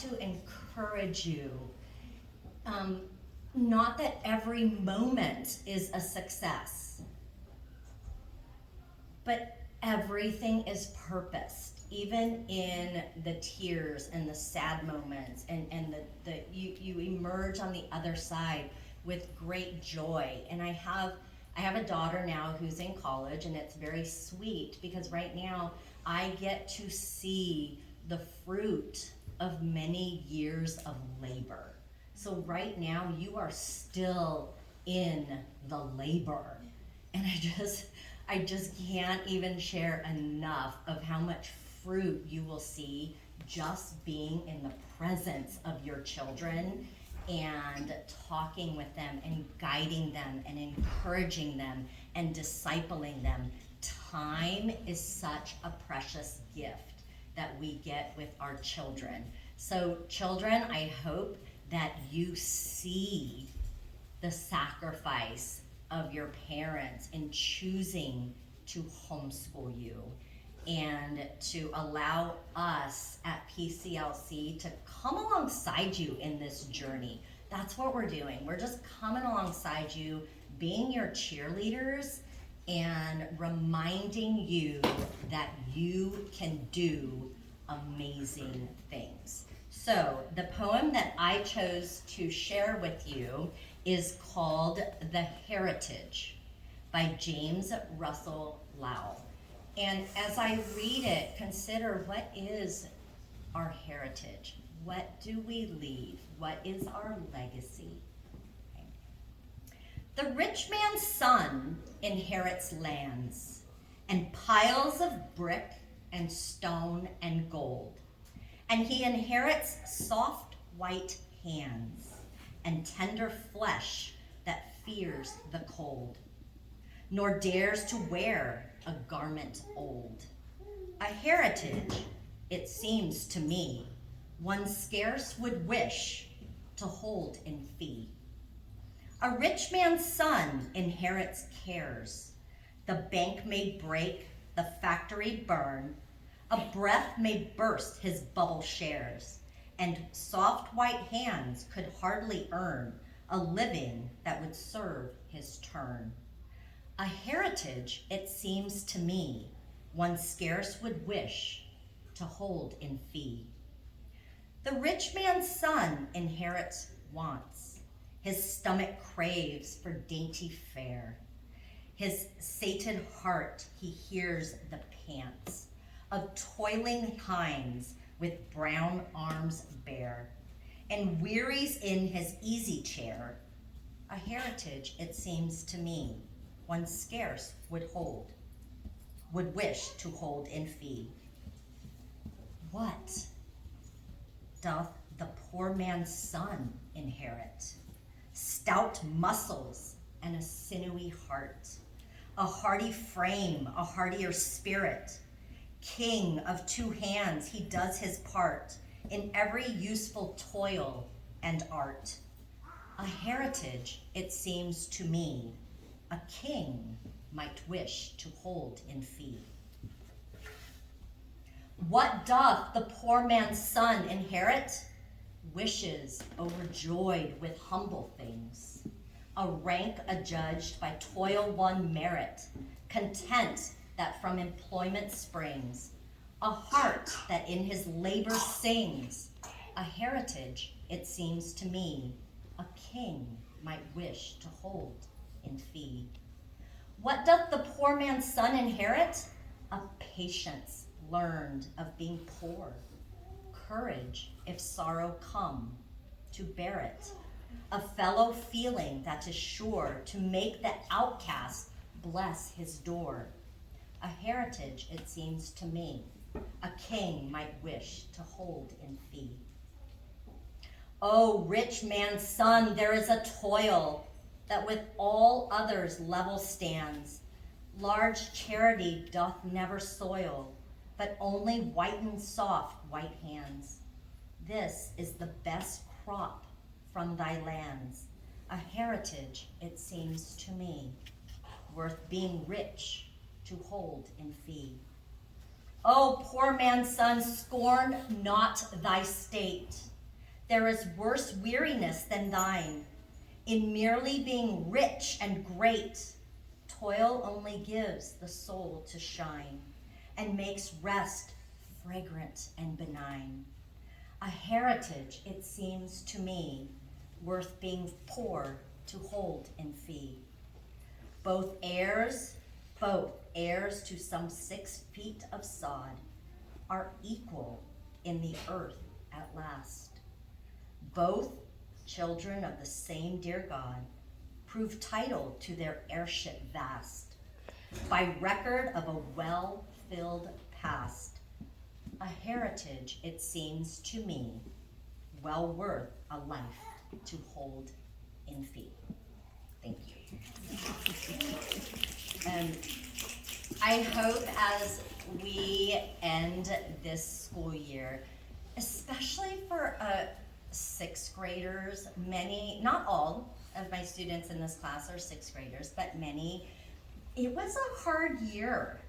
to encourage you. Not that every moment is a success, but everything is purposed, even in the tears and the sad moments, and you emerge on the other side with great joy. And I have a daughter now who's in college, and it's very sweet because right now I get to see the fruit of many years of labor. So right now you are still in the labor. And I just can't even share enough of how much fruit you will see just being in the presence of your children and talking with them and guiding them and encouraging them and discipling them. Time is such a precious gift that we get with our children. So children, I hope that you see the sacrifice of your parents in choosing to homeschool you and to allow us at PCLC to come alongside you in this journey. That's what we're doing. We're just coming alongside you, being your cheerleaders and reminding you that you can do amazing things. So the poem that I chose to share with you is called The Heritage by James Russell Lowell. And as I read it, consider, what is our heritage? What do we leave? What is our legacy? Okay. The rich man's son inherits lands and piles of brick and stone and gold. And he inherits soft white hands and tender flesh that fears the cold, nor dares to wear a garment old. A heritage, it seems to me, one scarce would wish to hold in fee. A rich man's son inherits cares. The bank may break, the factory burn, a breath may burst his bubble shares, and soft white hands could hardly earn a living that would serve his turn. A heritage, it seems to me, one scarce would wish to hold in fee. The rich man's son inherits wants. His stomach craves for dainty fare. His sated heart, he hears the pants of toiling hinds with brown arms bare, and wearies in his easy chair. A heritage, it seems to me, one scarce would wish to hold in fee. What doth the poor man's son inherit? Stout muscles and a sinewy heart, a hardy frame, a hardier spirit. King of two hands, he does his part in every useful toil and art. A heritage, it seems to me, a king might wish to hold in fee. What doth the poor man's son inherit? Wishes overjoyed with humble things, a rank adjudged by toil won merit, content that from employment springs, a heart that in his labor sings. A heritage, it seems to me, a king might wish to hold in fee. What doth the poor man's son inherit? A patience learned of being poor, courage if sorrow come, to bear it, a fellow feeling that is sure to make the outcast bless his door. A heritage, it seems to me, a king might wish to hold in fee. O rich man's son, there is a toil that with all others level stands. Large charity doth never soil, but only whiten soft white hands. This is the best crop from thy lands, a heritage, it seems to me, worth being rich to hold in fee. O poor man's son, scorn not thy state, There is worse weariness than thine. In merely being rich and great, toil only gives the soul to shine and makes rest fragrant and benign. A heritage, it seems to me, worth being poor to hold in fee. Both heirs to some 6 feet of sod are equal in the earth at last. Both children of the same dear God prove title to their heirship vast by record of a well-filled past. A heritage, it seems to me, well worth a life to hold in fee. Thank you. I hope as we end this school year, especially for 6th graders, many, not all of my students in this class are 6th graders, but many, it was a hard year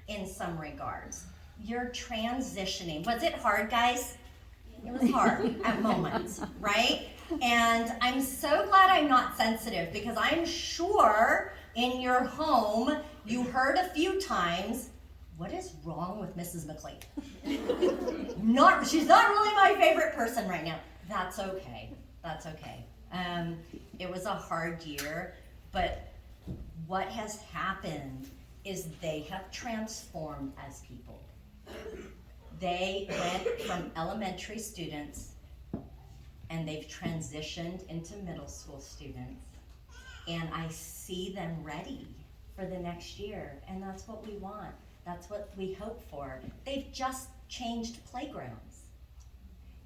in some regards. You're transitioning. Was it hard, guys? It was hard at moments, right? And I'm so glad I'm not sensitive, because I'm sure in your home you heard a few times, what is wrong with Mrs. MaCleith? She's not really my favorite person right now. That's okay. That's okay. It was a hard year, but what has happened is they have transformed as people. They went from elementary students and they've transitioned into middle school students, and I see them ready for the next year, and that's what we want. That's what we hope for. They've just changed playgrounds.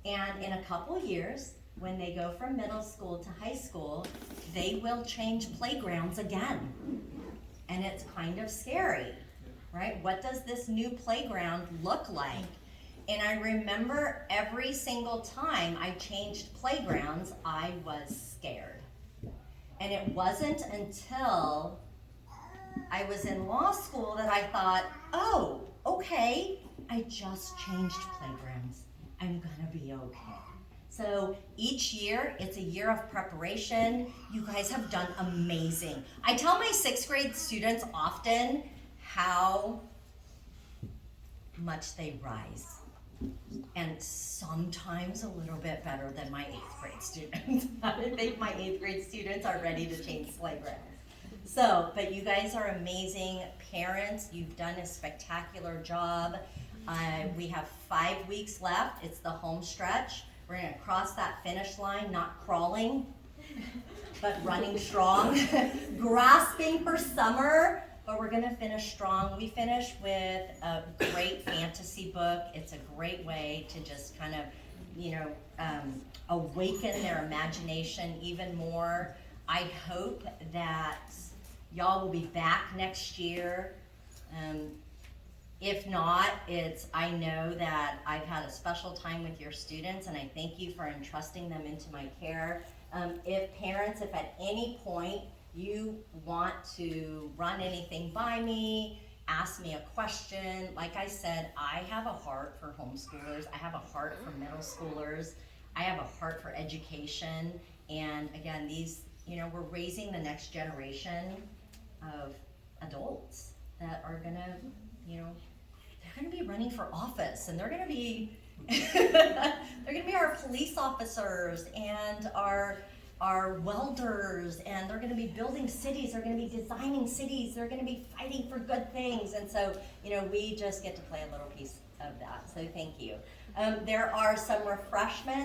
And in a couple years, when they go from middle school to high school, they will change playgrounds again. And it's kind of scary, right? What does this new playground look like? And I remember every single time I changed playgrounds, I was scared. And it wasn't until I was in law school that I thought, oh, okay, I just changed playgrounds. I'm gonna be okay. So each year, it's a year of preparation. You guys have done amazing. I tell my 6th grade students often how much they rise. And sometimes a little bit better than my 8th grade students. I think my 8th grade students are ready to change playgrounds. So, but you guys are amazing parents. You've done a spectacular job. We have 5 weeks left. It's the home stretch. We're gonna cross that finish line, not crawling, but running strong, grasping for summer, but we're gonna finish strong. We finish with a great fantasy book. It's a great way to just kind of, awaken their imagination even more. I hope that y'all will be back next year. If not, I know that I've had a special time with your students, and I thank you for entrusting them into my care. If at any point you want to run anything by me, ask me a question, like I said, I have a heart for homeschoolers. I have a heart for middle schoolers. I have a heart for education. And again, we're raising the next generation of adults that are gonna, they're gonna be running for office, and they're gonna be our police officers and our welders, and they're gonna be building cities, they're gonna be designing cities, they're gonna be fighting for good things. And so, we just get to play a little piece of that. So thank you. There are some refreshments.